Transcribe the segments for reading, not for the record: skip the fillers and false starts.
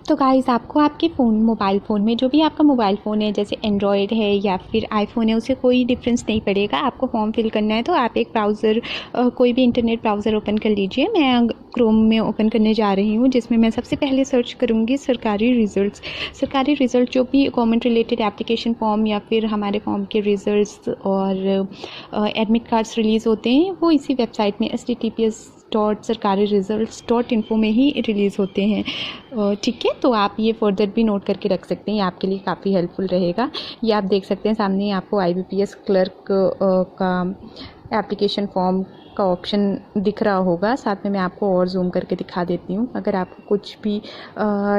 तो गाइज़ आपको आपके मोबाइल फ़ोन में जो भी आपका मोबाइल फ़ोन है, जैसे एंड्रॉयड है या फिर आईफ़ोन है, उससे कोई डिफरेंस नहीं पड़ेगा। आपको फॉर्म फिल करना है तो आप एक ब्राउज़र कोई भी इंटरनेट ब्राउज़र ओपन कर लीजिए। मैं क्रोम में ओपन करने जा रही हूँ, जिसमें मैं सबसे पहले सर्च करूँगी सरकारी रिज़ल्ट्स। सरकारी रिज़ल्ट जो भी गवर्नमेंट रिलेटेड एप्लीकेशन फॉर्म या फिर हमारे फॉर्म के रिज़ल्ट्स और एडमिट कार्ड्स रिलीज़ होते हैं, वो इसी वेबसाइट में https://sarkari-results.info में ही रिलीज़ होते हैं। ठीक है, तो आप ये फर्दर भी नोट करके रख सकते हैं, ये आपके लिए काफ़ी हेल्पफुल रहेगा। ये आप देख सकते हैं सामने आपको IBPS क्लर्क का एप्लीकेशन फॉर्म का ऑप्शन दिख रहा होगा। साथ में मैं आपको और जूम करके दिखा देती हूँ। अगर आपको कुछ भी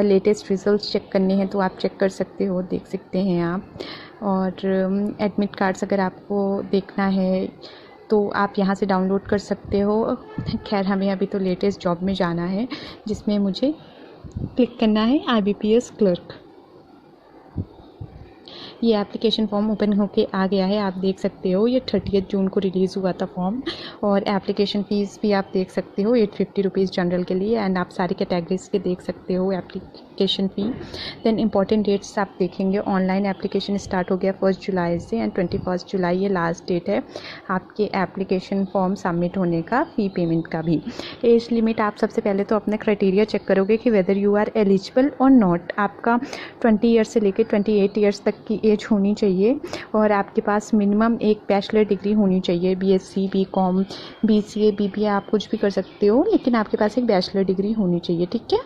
लेटेस्ट रिजल्ट्स चेक करने हैं तो आप चेक कर सकते हो, देख सकते हैं आप। और एडमिट कार्ड्स अगर आपको देखना है तो आप यहाँ से डाउनलोड कर सकते हो। खैर हमें अभी तो लेटेस्ट जॉब में जाना है, जिसमें मुझे क्लिक करना है IBPS क्लर्क। ये एप्लीकेशन फॉर्म ओपन होके आ गया है, आप देख सकते हो। ये 30 जून को रिलीज़ हुआ था फॉर्म। और एप्लीकेशन फ़ीस भी आप देख सकते हो, 850 रुपीज़ जनरल के लिए। एंड आप सारी कैटेगरीज के देख सकते हो application fee. Then important dates आप देखेंगे, ऑनलाइन एप्लीकेशन स्टार्ट हो गया 1 जुलाई से एंड 21 जुलाई ये लास्ट डेट है आपके एप्लीकेशन फॉर्म सबमिट होने का, फ़ी पेमेंट का भी। एज लिमिट आप सबसे पहले तो अपना क्राइटेरिया चेक करोगे कि वेदर यू आर एलिजिबल और नॉट। आपका 20 ईयर्स से लेकर 28 ईयर्स तक की एज होनी चाहिए और आपके पास मिनिमम एक बैचलर डिग्री होनी चाहिए। BSc, BCom, BCA, BBA आप कुछ भी कर सकते हो, लेकिन आपके पास एक बैचलर डिग्री होनी चाहिए, ठीक है।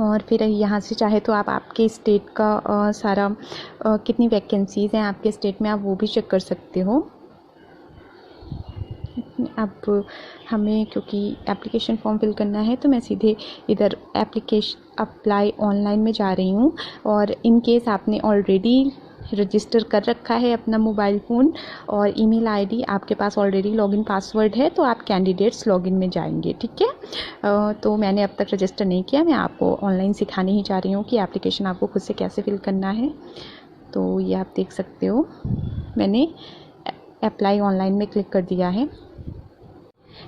और फिर यहाँ से चाहे तो आप आपके स्टेट का सारा कितनी वैकेंसीज़ हैं आपके स्टेट में, आप वो भी चेक कर सकते हो। अब हमें क्योंकि एप्लीकेशन फॉर्म फिल करना है तो मैं सीधे इधर एप्लीकेशन अप्लाई ऑनलाइन में जा रही हूँ। और इन केस आपने ऑलरेडी रजिस्टर कर रखा है अपना मोबाइल फ़ोन और ईमेल आईडी आपके पास ऑलरेडी लॉगिन पासवर्ड है, तो आप कैंडिडेट्स लॉगिन में जाएंगे, ठीक है। तो मैंने अब तक रजिस्टर नहीं किया, मैं आपको ऑनलाइन सिखाने ही जा रही हूँ कि एप्लीकेशन आपको खुद से कैसे फिल करना है। तो ये आप देख सकते हो, मैंने अप्लाई ऑनलाइन में क्लिक कर दिया है।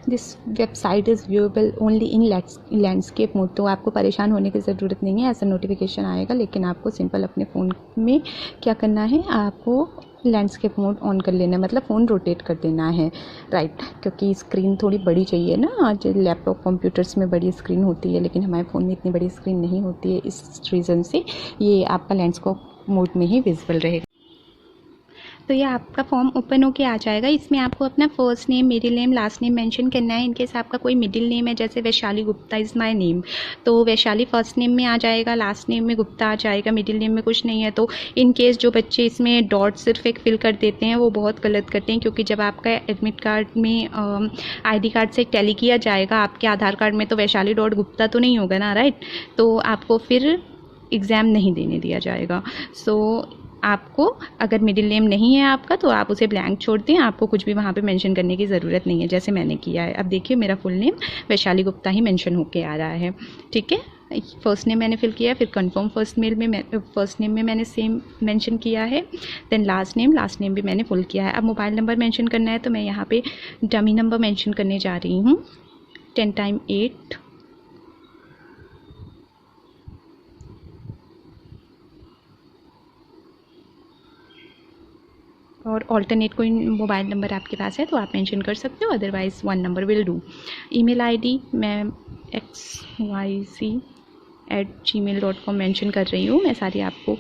This website is viewable only in landscape mode. तो आपको परेशान होने की ज़रूरत नहीं है, ऐसा नोटिफिकेशन आएगा, लेकिन आपको सिंपल अपने फ़ोन में क्या करना है, आपको लैंडस्केप मोड ऑन कर लेना है, मतलब फ़ोन रोटेट कर देना है, राइट। क्योंकि स्क्रीन थोड़ी बड़ी चाहिए ना, आज लैपटॉप कंप्यूटर्स में बड़ी स्क्रीन होती है, लेकिन हमारे फ़ोन में इतनी बड़ी स्क्रीन नहीं होती है। इस रीज़न से ये आपका लैंडस्केप मोड में ही विजिबल रहेगा। तो ये आपका फॉर्म ओपन होके आ जाएगा। इसमें आपको अपना first name, middle name, last name mention करना है। इनकेस आपका कोई मिडिल नेम है, जैसे Vaishali Gupta is my name, तो वैशाली फर्स्ट नेम में आ जाएगा, लास्ट नेम में गुप्ता आ जाएगा, मिडिल नेम में कुछ नहीं है। तो इनकेस जो बच्चे इसमें डॉट सिर्फ एक फिल कर देते हैं वो बहुत गलत करते हैं, क्योंकि जब आपका एडमिट कार्ड में ID कार्ड से टैली किया जाएगा, आपके आधार कार्ड में तो वैशाली डॉट गुप्ता तो नहीं होगा ना, राइट। तो आपको फिर एग्ज़ाम नहीं देने दिया जाएगा। सो आपको अगर मिडिल नेम नहीं है आपका तो आप उसे ब्लैंक छोड़ दें, आपको कुछ भी वहाँ पे मेंशन करने की ज़रूरत नहीं है, जैसे मैंने किया है। अब देखिए मेरा फुल नेम वैशाली गुप्ता ही मेंशन होके आ रहा है, ठीक है। फर्स्ट नेम मैंने फिल किया है, फिर कंफर्म फर्स्ट नेम में मैंने सेम मेंशन किया है। देन लास्ट नेम भी मैंने फुल किया है। अब मोबाइल नंबर मेंशन करना है, तो मैं यहाँ पे डमी नंबर मेंशन करने जा रही हूँ, 10 × 8। और ऑल्टरनेट कोई मोबाइल नंबर आपके पास है तो आप मेंशन कर सकते हो, otherwise 1 number will do. Email ID मैं xyz@gmail.com मेंशन कर रही हूँ। मैं सारी आपको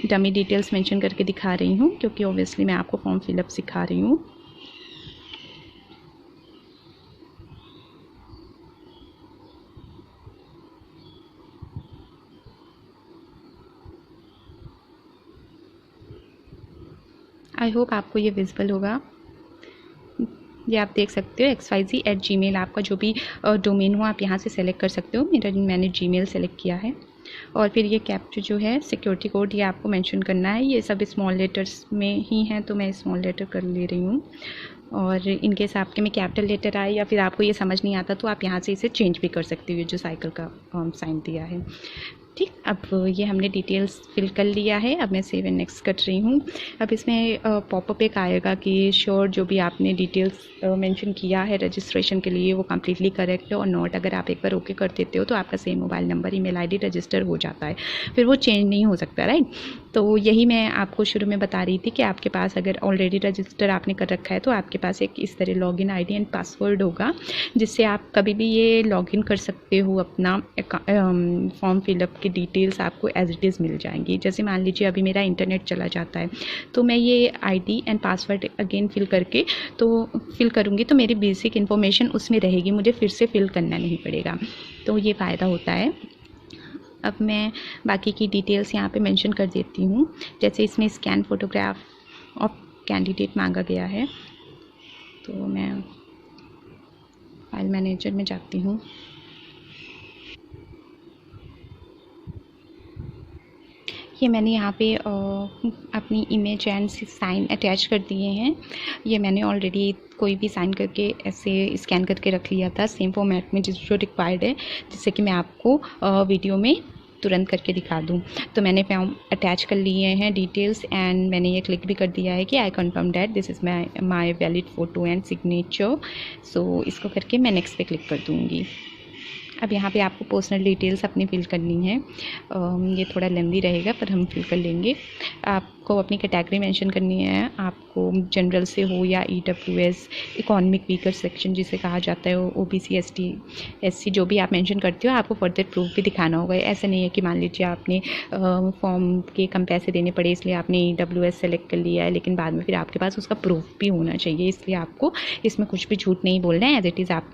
डमी डिटेल्स मेंशन करके दिखा रही हूँ, क्योंकि ऑब्वियसली मैं आपको फॉर्म फिलअप सिखा रही हूँ। आई होप आपको ये विजिबल होगा। ये आप देख सकते हो xyz@gmail, आपका जो भी डोमेन हो आप यहाँ से सेलेक्ट कर सकते हो। मैंने Gmail सेलेक्ट किया है। और फिर ये कैप्चा जो है सिक्योरिटी कोड, ये आपको मेंशन करना है। ये सब स्मॉल लेटर्स में ही हैं, तो मैं स्मॉल लेटर कर ले रही हूँ। और इनकेस आपके में कैपिटल लेटर आए या फिर आपको ये समझ नहीं आता तो आप यहाँ से इसे चेंज भी कर सकते हो, जो साइकिल का साइन दिया है। ठीक, अब ये हमने डिटेल्स फिल कर लिया है। अब मैं सेव एंड नेक्स्ट कर रही हूँ। अब इसमें पॉपअप एक आएगा कि श्योर जो भी आपने डिटेल्स मेंशन किया है रजिस्ट्रेशन के लिए वो कम्प्लीटली करेक्ट है और नॉट। अगर आप एक बार ओके कर देते हो तो आपका same mobile number email ID register हो जाता है, फिर वो चेंज नहीं हो सकता, राइट। तो यही मैं आपको शुरू में बता रही थी कि आपके पास अगर ऑलरेडी रजिस्टर आपने कर रखा है तो आपके पास एक इस तरह लॉगिन आईडी एंड पासवर्ड होगा, जिससे आप कभी भी ये लॉगिन कर सकते हो। अपना फॉर्म फिलअप की डिटेल्स आपको एज इट इज़ मिल जाएंगी। जैसे मान लीजिए अभी मेरा इंटरनेट चला जाता है तो मैं ये ID and password again fill करूँगी तो मेरी बेसिक इन्फॉर्मेशन उसमें रहेगी, मुझे फिर से फिल करना नहीं पड़ेगा। तो ये फ़ायदा होता है। अब मैं बाकी की डिटेल्स यहाँ पे मेंशन कर देती हूँ। जैसे इसमें स्कैन फोटोग्राफ ऑफ कैंडिडेट मांगा गया है, तो मैं फाइल मैनेजर में जाती हूँ। ये मैंने यहाँ पे अपनी इमेज एंड साइन अटैच कर दिए हैं। ये मैंने ऑलरेडी कोई भी साइन करके ऐसे स्कैन करके रख लिया था सेम फॉर्मेट में जो रिक्वायर्ड है, जिससे कि मैं आपको वीडियो में तुरंत करके दिखा दूँ। तो मैंने फॉर्म अटैच कर लिए हैं डिटेल्स एंड मैंने ये क्लिक भी कर दिया है कि I confirm that this is my valid photo and signature. So इसको करके मैं नेक्स्ट पे क्लिक कर दूँगी। अब यहाँ पे आपको पर्सनल डिटेल्स अपनी फिल करनी है। ये थोड़ा लेंदी रहेगा पर हम फिल कर लेंगे। आपको अपनी कैटेगरी मेंशन करनी है। आपको जनरल से हो या EWS इकोनॉमिक वीकर सेक्शन जिसे कहा जाता है, OBC ST SC जो भी आप मेंशन करते हो आपको फर्दर प्रूफ भी दिखाना होगा। ऐसा नहीं है कि मान लीजिए आपने फॉर्म के कम पैसे देने पड़े इसलिए आपने EWS सेलेक्ट कर लिया है, लेकिन बाद में फिर आपके पास उसका प्रूफ भी होना चाहिए। इसलिए आपको इसमें कुछ भी झूठ नहीं बोलना है, एज इट इज़ आप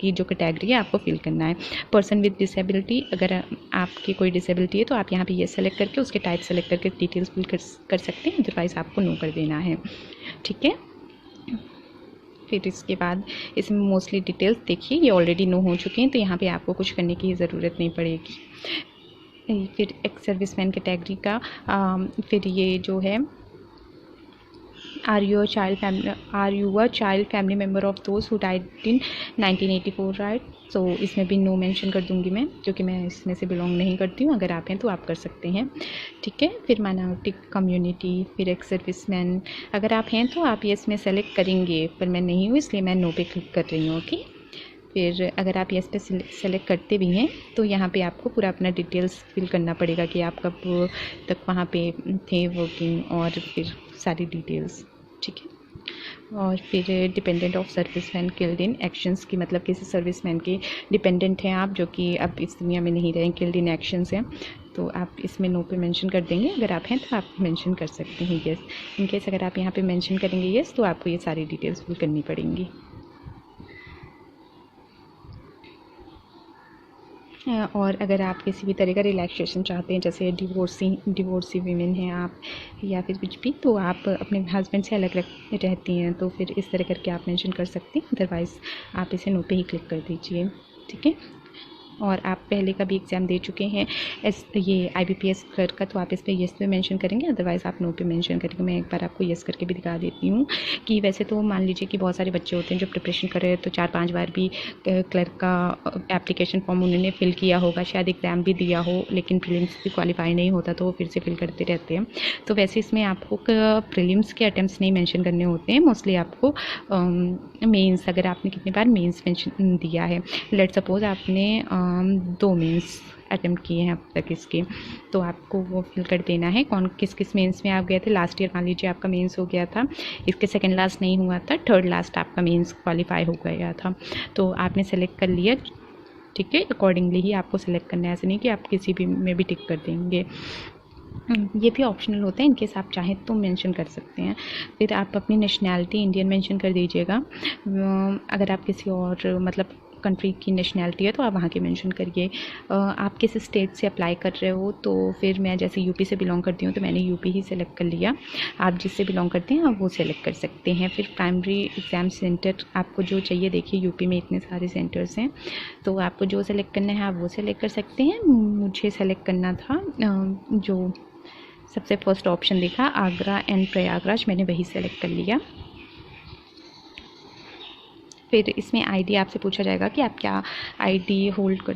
की जो कैटेगरी है आपको फिल करना है। पर्सन विद डिसेबिलिटी, अगर आपकी कोई डिसेबिलिटी है तो आप यहाँ पे ये सेलेक्ट करके उसके टाइप सेलेक्ट करके डिटेल्स फिल कर सकते हैं, अदरवाइज़ आपको नो कर देना है। ठीक है, फिर इसके बाद इसमें मोस्टली डिटेल्स देखिए ये ऑलरेडी नो हो चुके हैं, तो यहाँ पे आपको कुछ करने की ज़रूरत नहीं पड़ेगी। फिर एक सर्विसमैन कैटेगरी का फिर ये जो है Are you a child family member of those who died in 1984, right. So इसमें भी नो मेंशन कर दूंगी मैं, क्योंकि मैं इसमें से बिलोंग नहीं करती हूँ। अगर आप हैं तो आप कर सकते हैं, ठीक है। फिर माइनॉरिटी कम्युनिटी, फिर एक सर्विसमैन, अगर आप हैं तो आप ये इसमें सेलेक्ट करेंगे, पर मैं नहीं हूँ इसलिए मैं नो पे क्लिक कर रही हूँ, ओके। फिर अगर आप ये पे सेलेक्ट करते भी हैं तो यहाँ पे आपको पूरा अपना डिटेल्स फिल करना पड़ेगा कि आप कब तक वहाँ पे थे वर्किंग, और फिर सारी डिटेल्स, ठीक है। और फिर dependent of serviceman killed in actions की, मतलब किसी सर्विसमैन के डिपेंडेंट हैं आप जो कि अब इस दुनिया में नहीं रहे, किल्ड इन एक्शंस हैं, तो आप इसमें नो पे मेंशन कर देंगे। अगर आप हैं तो आप मेंशन कर सकते हैं येस। इन केस अगर आप यहाँ पे मेंशन करेंगे येस तो आपको ये सारी डिटेल्स फिल करनी पड़ेंगी। और अगर आप किसी भी तरह का रिलैक्सेशन चाहते हैं, जैसे डिवोर्सी वीमेन हैं आप या फिर कुछ भी, तो आप अपने हस्बैंड से अलग रहती हैं तो फिर इस तरह करके आप मेंशन कर सकते हैं, अदरवाइज़ आप इसे नो पे ही क्लिक कर दीजिए, ठीक है। और आप पहले का भी एग्ज़ाम दे चुके हैं ये IBPS क्लर्क का, तो आप इस पर येस पे मेंशन करेंगे, अदरवाइज़ आप नो पे मेंशन करेंगे। मैं एक बार आपको येस करके भी दिखा देती हूँ कि वैसे तो मान लीजिए कि बहुत सारे बच्चे होते हैं जो प्रिपरेशन कर रहे हैं, तो 4-5 बार भी क्लर्क का एप्लीकेशन फॉर्म उन्होंने फिल किया होगा, शायद एग्ज़ाम भी दिया हो, लेकिन प्रीलिम्स भी क्वालिफाई नहीं होता तो वो फिर से फिल करते रहते हैं। तो वैसे इसमें आपको प्रीलिम्स के अटैम्प्ट्स नहीं मेंशन करने होते हैं, मोस्टली आपको मेंस, अगर आपने कितनी बार मेंस मेंशन दिया है, लेट सपोज आपने 2 मेंस अटैम्प्ट किए हैं अब तक इसके, तो आपको वो फिल कर देना है कौन किस मेंस में आप गए थे। लास्ट ईयर मान लीजिए आपका मेंस हो गया था, इसके सेकंड लास्ट नहीं हुआ था, थर्ड लास्ट आपका मेंस क्वालिफाई हो गया था, तो आपने सेलेक्ट कर लिया, ठीक है। अकॉर्डिंगली ही आपको सेलेक्ट करना है, ऐसे नहीं कि आप किसी भी में भी टिक कर देंगे। ये भी ऑप्शनल होता है, इनकेस आप चाहें तो मेंशन कर सकते हैं। फिर आप अपनी नेशनैलिटी इंडियन मेंशन कर दीजिएगा। अगर आप किसी और मतलब कंट्री की नेशनैलिटी है तो आप वहाँ की मेंशन करिए। आप किस स्टेट से अप्लाई कर रहे हो, तो फिर मैं जैसे यूपी से बिलोंग करती हूँ तो मैंने यूपी ही सेलेक्ट कर लिया। आप जिससे बिलोंग करते हैं आप वो सेलेक्ट कर सकते हैं। फिर प्राइमरी एग्ज़ाम सेंटर आपको जो चाहिए, देखिए यूपी में इतने सारे सेंटर्स हैं, तो आपको जो सेलेक्ट करना है आप वो सेलेक्ट कर सकते हैं। मुझे सेलेक्ट करना था जो सबसे फर्स्ट ऑप्शन दिखा, आगरा एंड प्रयागराज, मैंने वही सेलेक्ट कर लिया। फिर इसमें आईडी आपसे पूछा जाएगा कि आप क्या आईडी होल्ड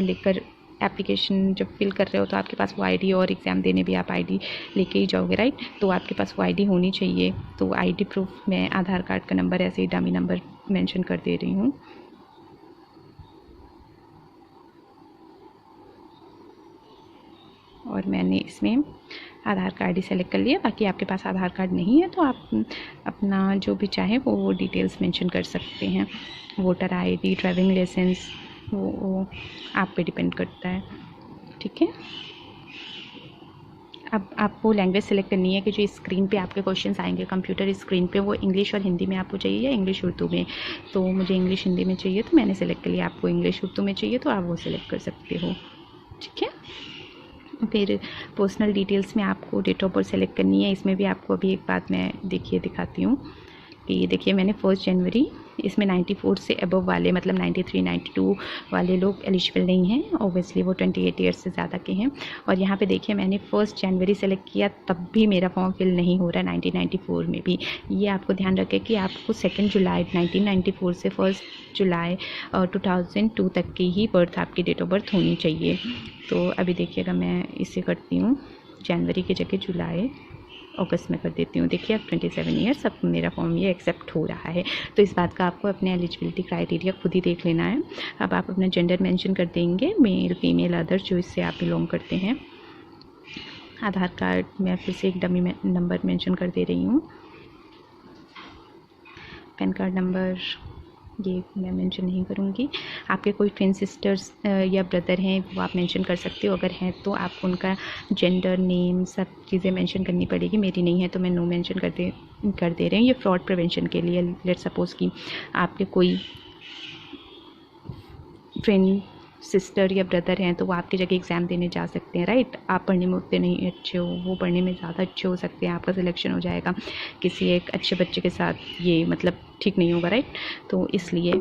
लेकर एप्लीकेशन जब फिल कर रहे हो तो आपके पास वो आईडी, और एग्ज़ाम देने भी आप आईडी लेके ही जाओगे, राइट। तो आपके पास वो आईडी होनी चाहिए। तो आईडी प्रूफ मैं आधार कार्ड का नंबर ऐसे ही डमी नंबर मेंशन कर दे रही हूँ। और मैंने इसमें आधार कार्ड ही सेलेक्ट कर लिया। बाकी आपके पास आधार कार्ड नहीं है तो आप अपना जो भी चाहे वो डिटेल्स मेंशन कर सकते हैं। वोटर आईडी, ड्राइविंग लाइसेंस, वो आप पे डिपेंड करता है, ठीक है। अब आपको लैंग्वेज सेलेक्ट करनी है कि जो स्क्रीन पे आपके क्वेश्चंस आएंगे कंप्यूटर स्क्रीन पे, वो इंग्लिश और हिंदी में आपको चाहिए या इंग्लिश उर्दू में। तो मुझे इंग्लिश हिंदी में चाहिए तो मैंने सेलेक्ट कर लिया। आपको इंग्लिश उर्दू में चाहिए तो आप वो सिलेक्ट कर सकते हो, ठीक है। फिर पर्सनल डिटेल्स में आपको डेट ऑफ बर्थ सेलेक्ट करनी है। इसमें भी आपको अभी एक बात मैं दिखाती हूँ कि ये देखिए, मैंने 1 जनवरी, इसमें 94 से अबव वाले, मतलब 93, 92 वाले लोग एलिजिबल नहीं हैं। ओबियसली वो 28 ईयर्स से ज़्यादा के हैं। और यहाँ पे देखिए, मैंने 1 जनवरी सेलेक्ट किया तब भी मेरा फॉर्म फिल नहीं हो रहा, 1994 में भी। ये आपको ध्यान रखें कि आपको 2 जुलाई 1994 से 1 जुलाई 2002 तक की ही बर्थ, आपकी डेट ऑफ बर्थ होनी चाहिए। तो अभी देखिएगा, मैं इसे करती हूँ जनवरी की जगह जुलाई अगस्त में कर देती हूँ। देखिए अब 27 ईयर्स, अब मेरा फॉर्म ये एक्सेप्ट हो रहा है। तो इस बात का आपको अपने एलिजिबिलिटी क्राइटेरिया खुद ही देख लेना है। अब आप अपना जेंडर मेंशन कर देंगे, मेल, फीमेल, अदर, जो इससे आप बिलोंग करते हैं। आधार कार्ड मैं फिर से एक डमी नंबर मेंशन कर दे रही हूँ। पैन कार्ड नंबर ये मैं मेंशन नहीं करूँगी। आपके कोई फ्रेंड, सिस्टर्स या ब्रदर हैं वो आप मेंशन कर सकते हो। अगर हैं तो आपको उनका जेंडर, नेम, सब चीज़ें मेंशन करनी पड़ेगी। मेरी नहीं है तो मैं नो मेंशन कर दे रहे हैं। ये फ्रॉड प्रिवेंशन के लिए। लेट सपोज़ कि आपके कोई फ्रेंड, सिस्टर या ब्रदर हैं तो वो आपकी जगह एग्ज़ाम देने जा सकते हैं, राइट। आप पढ़ने में उतने नहीं अच्छे हो, वो पढ़ने में ज़्यादा अच्छे हो सकते हैं, आपका सिलेक्शन हो जाएगा किसी एक अच्छे बच्चे के साथ। ये मतलब ठीक नहीं होगा, राइट। तो इसलिए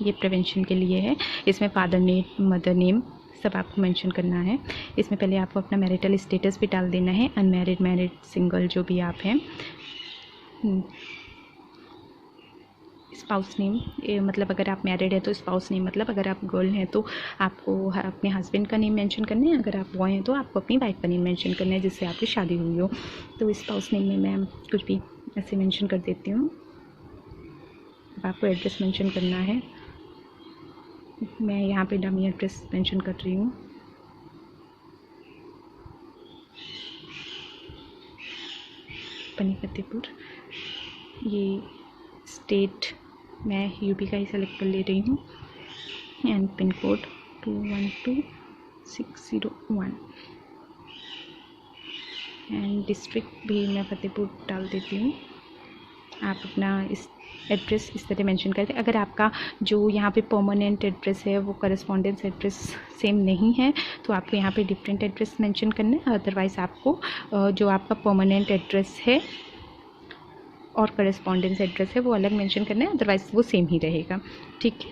ये प्रिवेंशन के लिए है। इसमें फादर नेम, मदर नेम सब आपको मेंशन करना है। इसमें पहले आपको अपना मैरिटल स्टेटस भी डाल देना है, अनमैरिड, मैरिड, सिंगल, जो भी आप हैं। स्पाउस नेम, मतलब अगर आप मैरिड हैं तो स्पाउस नेम, मतलब अगर आप गर्ल हैं तो आपको अपने हस्बैंड का नेम मेंशन करना है। अगर आप बॉय हैं तो आपको अपनी वाइफ का नेम मेंशन करना है जिससे आपकी शादी हुई हो। तो स्पाउस नेम में मैं कुछ भी ऐसे मेंशन कर देती हूँ। अब आपको एड्रेस मेंशन करना है। मैं यहाँ पे डमी एड्रेस मेंशन कर रही हूँ। बनी फतेहपुर। ये स्टेट मैं यूपी का ही सेलेक्ट कर ले रही हूँ। And pin code 212601। And district भी मैं फतेहपुर डाल देती हूँ। आप अपना इस एड्रेस इस तरह मेंशन करते हैं। अगर आपका जो यहाँ पे परमानेंट एड्रेस है वो करस्पॉन्डेंस एड्रेस सेम नहीं है तो आपको यहाँ पे डिफरेंट एड्रेस मेंशन करना है। अदरवाइज़ आपको जो आपका परमानेंट एड्रेस है और करस्पॉन्डेंस एड्रेस है वो अलग मेंशन करना है, अदरवाइज़ वो सेम ही रहेगा, ठीक है।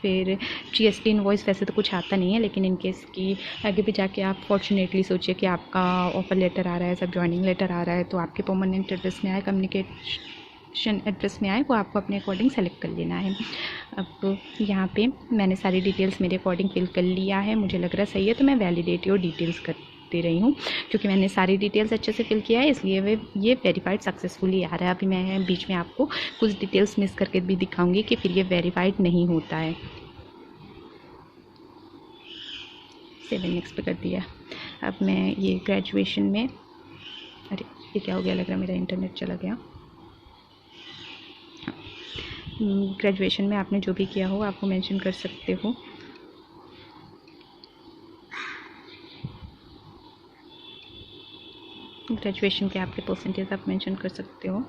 फिर GST इनवॉइस वैसे तो कुछ आता नहीं है, लेकिन इन केस की आगे भी जाके आप फॉर्चुनेटली सोचिए कि आपका ऑफर लेटर आ रहा है, सब ज्वाइनिंग लेटर आ रहा है तो आपके परमानेंट एड्रेस में आए, कम्युनिकेशन एड्रेस में आए, वो आपको अपने अकॉर्डिंग सेलेक्ट कर लेना है। अब यहाँ पे मैंने सारी डिटेल्स मेरे अकॉर्डिंग फिल कर लिया है, मुझे लग रहा है सही है तो मैं वैलिडेट योर डिटेल्स कर दे रही हूँ। क्योंकि मैंने सारी डिटेल्स अच्छे से फिल किया है इसलिए ये वेरीफाइड सक्सेसफुली आ रहा है। अभी मैं बीच में आपको कुछ डिटेल्स मिस करके भी दिखाऊंगी कि फिर ये वेरीफाइड नहीं होता है। 7 नेक्स्ट पे कर दिया। अब मैं ये ग्रेजुएशन में, अरे ये क्या हो गया, लग रहा है मेरा इंटरनेट चला गया। ग्रेजुएशन में आपने जो भी किया हो आपको मेंशन कर सकते हो। ग्रेजुएशन के आपके परसेंटेज आप मेंशन कर सकते हो,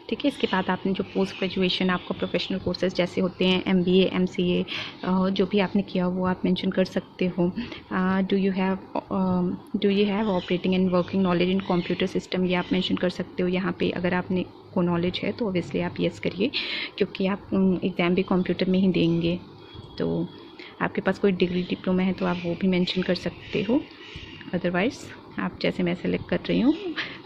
ठीक है। इसके बाद आपने जो पोस्ट ग्रेजुएशन आपको प्रोफेशनल कोर्सेज जैसे होते हैं MBA, MCA जो भी आपने किया वो आप मेंशन कर सकते हो। Do you have operating and working knowledge in computer system, ये आप मेंशन कर सकते हो यहाँ पे। अगर आपने को नॉलेज है तो ऑब्वियसली आप येस करिए क्योंकि आप एग्ज़ाम भी कंप्यूटर में ही देंगे। तो आपके पास कोई डिग्री, डिप्लोमा है तो आप वो भी मेंशन कर सकते हो। अदरवाइज़ आप जैसे मैं सेलेक्ट कर रही हूँ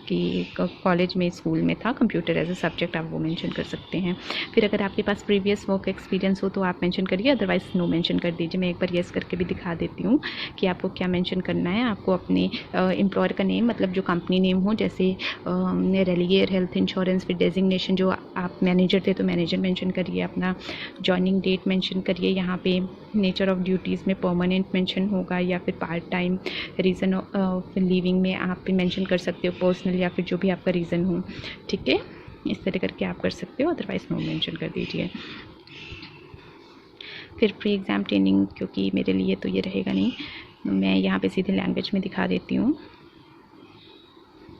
कि कॉलेज में स्कूल में था कंप्यूटर एज ए सब्जेक्ट, आप वो मेंशन कर सकते हैं। फिर अगर आपके पास प्रीवियस वर्क एक्सपीरियंस हो तो आप मेंशन करिए, अदरवाइज़ नो मेंशन कर दीजिए। मैं एक बार येस करके भी दिखा देती हूँ कि आपको क्या मेंशन करना है। आपको अपने एम्प्लॉयर का नेम, मतलब जो कंपनी नेम हो, जैसे रेलियर हेल्थ इंश्योरेंस, फिर डेजिग्नेशन, जो आप मैनेजर थे तो मैनेजर मेंशन करिए, अपना जॉइनिंग डेट मेंशन करिए। यहाँ पे नेचर ऑफ ड्यूटीज़ में परमानेंट मेंशन होगा या फिर part time, reason of leaving में आप मेंशन कर सकते हो पर्सनल या फिर जो भी आपका रीज़न हो, ठीक है। इस तरह करके आप कर सकते हो, अदरवाइज़ नो मेंशन कर दीजिए। फिर प्री एग्ज़ाम ट्रेनिंग, क्योंकि मेरे लिए तो ये रहेगा नहीं, मैं यहाँ पे सीधे लैंग्वेज में दिखा देती हूँ,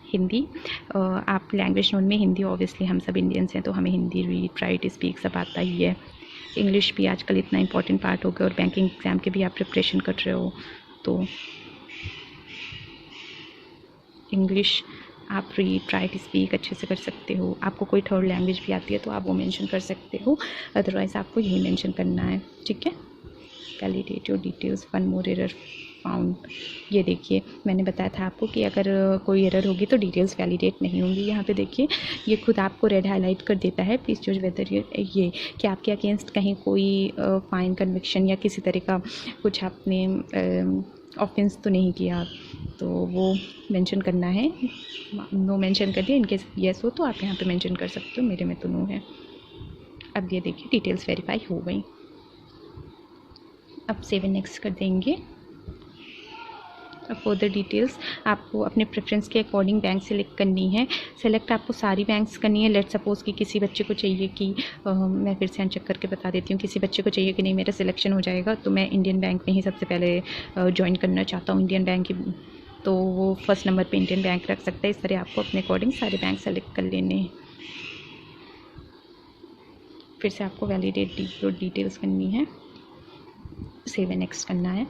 हिंदी। आप लैंग्वेज नोन में हिंदी, ऑब्वियसली हम सब इंडियंस हैं तो हमें हिंदी रीड राइट स्पीक सब आता ही है। इंग्लिश भी आजकल इतना इम्पॉर्टेंट पार्ट हो गया, और बैंकिंग एग्ज़ाम के भी आप प्रिपरेशन कर रहे हो तो इंग्लिश आप रीड राइट स्पीक अच्छे से कर सकते हो। आपको कोई थर्ड लैंग्वेज भी आती है तो आप वो मेंशन कर सकते हो, अदरवाइज़ आपको यही मेंशन करना है, ठीक है। Validate your details, one more error found. ये देखिए मैंने बताया था आपको कि अगर कोई एरर होगी तो डिटेल्स वैलिडेट नहीं होंगी। यहाँ पे देखिए ये खुद आपको रेड हाईलाइट कर देता है, प्लीज़ जज वेदर ये कि आपके अगेंस्ट कहीं कोई फाइन, कन्विक्शन या किसी तरह का कुछ आपने ऑफेंस तो नहीं किया, तो वो मेंशन करना है। नो मेंशन कर दिया। इनकेस येस हो तो आप यहाँ पे मेंशन कर सकते हो, मेरे में तो नो है। अब ये देखिए डिटेल्स वेरीफाई हो गई। अब सेव एंड नेक्स्ट कर देंगे। अब फर्दर डिटेल्स आपको अपने प्रेफरेंस के अकॉर्डिंग बैंक सेलेक्ट करनी है। सेलेक्ट आपको सारी बैंक्स करनी है। लेट सपोज कि किसी बच्चे को चाहिए कि मैं फिर से अनचेक करके बता देती हूँ, किसी बच्चे को चाहिए कि नहीं मेरा सिलेक्शन हो जाएगा तो मैं इंडियन बैंक में ही सबसे पहले ज्वाइन करना चाहता हूँ, इंडियन बैंक की, तो वो फर्स्ट नंबर पे इंडियन बैंक रख सकता है। इस तरह आपको अपने अकॉर्डिंग सारे बैंक सेलेक्ट कर लेने हैं। फिर से आपको वैलिडेट डिटेल्स करनी है, सेव एंड नेक्स्ट करना है।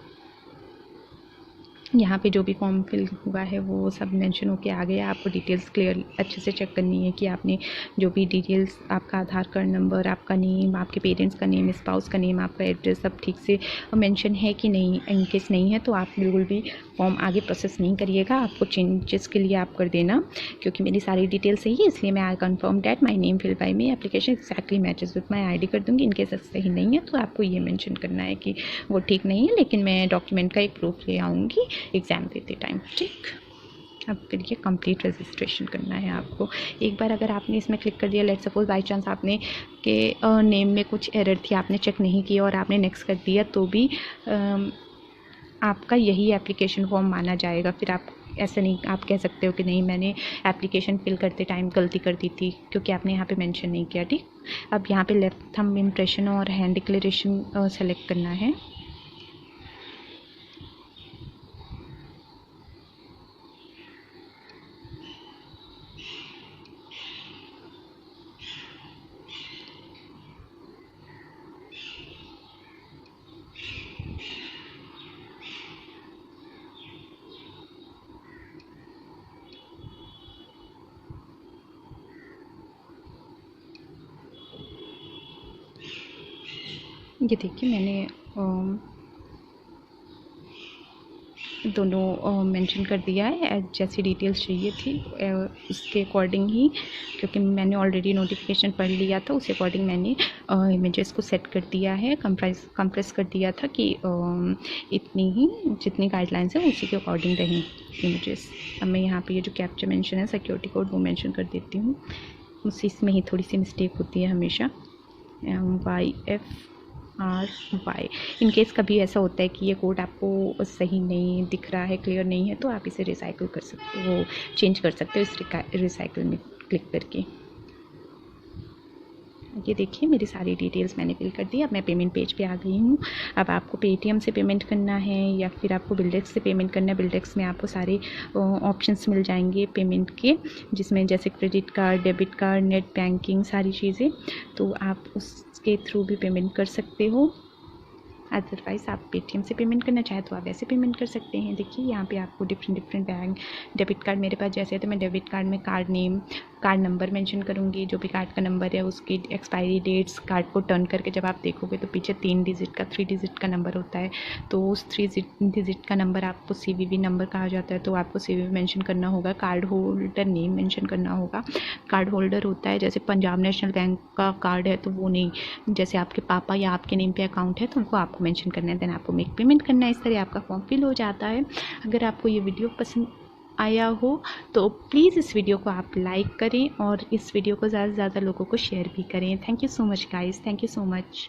यहाँ पे जो भी फॉर्म फिल हुआ है वो सब मेंशन होके आ गया। आपको डिटेल्स क्लियर अच्छे से चेक करनी है कि आपने जो भी डिटेल्स, आपका आधार कार्ड नंबर, आपका नेम, आपके पेरेंट्स का नेम, स्पाउस का नेम, आपका एड्रेस सब ठीक से मेंशन है कि नहीं। इन केस नहीं है तो आप बिल्कुल भी फॉर्म आगे प्रोसेस नहीं करिएगा। आपको चेंजेस के लिए आप कर देना, क्योंकि मेरी सारी डिटेल्स सही है इसलिए मैं I confirm that my name fill by me application exactly matches with my ID कर दूँगी। इनकेस सही नहीं है तो आपको ये मेंशन करना है कि वो ठीक नहीं है, लेकिन मैं डॉक्यूमेंट का एक प्रूफ ले आऊँगी एग्ज़ाम देते टाइम, ठीक। अब फिर ये कंप्लीट रजिस्ट्रेशन करना है आपको। एक बार अगर आपने इसमें क्लिक कर दिया, लेट सपोज बाई चांस आपने के नेम में कुछ एरर थी, आपने चेक नहीं किया और आपने नेक्स्ट कर दिया, तो भी आपका यही एप्लीकेशन फॉर्म माना जाएगा। फिर आप ऐसा नहीं आप कह सकते हो कि नहीं मैंने एप्लीकेशन फिल करते टाइम गलती कर दी थी, क्योंकि आपने यहाँ पे मेंशन नहीं किया, ठीक। अब यहाँ पे लेफ्ट थंब इम्प्रेशन और हैंड डिक्लेरेशन सेलेक्ट करना है। ये देखिए मैंने दोनों मेंशन कर दिया है, जैसी डिटेल्स चाहिए थी उसके अकॉर्डिंग ही, क्योंकि मैंने ऑलरेडी नोटिफिकेशन पढ़ लिया था, उस अकॉर्डिंग मैंने इमेजेस को सेट कर दिया है, कंप्रेस कर दिया था कि इतनी ही जितनी गाइडलाइंस है उसी के अकॉर्डिंग रहें इमेजेस। अब मैं यहाँ पे ये जो कैप्चा मेंशन है सिक्योरिटी कोड वो मेंशन कर देती हूँ, उसी इसमें ही थोड़ी सी मिस्टेक होती है हमेशा, YFRY। इन केस कभी ऐसा होता है कि ये कोड आपको सही नहीं दिख रहा है, क्लियर नहीं है, तो आप इसे रिसाइकिल कर सकते हो, वो चेंज कर सकते हो इस रिसाइकिल में क्लिक करके। ये देखिए मेरी सारी डिटेल्स मैंने फिल कर दी। अब मैं पेमेंट पेज पे आ गई हूँ। अब आपको पेटीएम से पेमेंट करना है या फिर आपको बिल्डेक्स से पेमेंट करना है। बिल्डेक्स में आपको सारे ऑप्शंस मिल जाएंगे पेमेंट के, जिसमें जैसे credit card, debit card, net banking, सारी चीज़ें, तो आप उसके थ्रू भी पेमेंट कर सकते हो। अदरवाइज़ आप पेटीएम से पेमेंट करना चाहें तो आप वैसे पेमेंट कर सकते हैं। देखिए यहाँ पे आपको डिफरेंट बैंक डेबिट कार्ड मेरे पास जैसे है तो मैं डेबिट कार्ड में card name, card number mention करूँगी, जो भी कार्ड का नंबर है उसकी एक्सपायरी डेट्स, कार्ड को टर्न करके जब आप देखोगे तो पीछे 3 डिजिट का नंबर होता है। तो उस 3 डिजिट का नंबर आपको CVV नंबर कहा जाता है, तो आपको CVV मेंशन करना होगा। कार्ड होल्डर नेम मेंशन करना होगा। कार्ड होल्डर होता है जैसे पंजाब नेशनल बैंक का कार्ड है तो वो नहीं, जैसे आपके पापा या आपके नेम पे अकाउंट है तो उनको आपको मेंशन करना है, देन आपको मेक पेमेंट करना है। इस तरह आपका फॉर्म फिल हो जाता है। अगर आपको ये वीडियो पसंद आया हो तो प्लीज़ इस वीडियो को आप लाइक करें और इस वीडियो को ज़्यादा से ज़्यादा लोगों को शेयर भी करें। Thank you so much guys, thank you so much.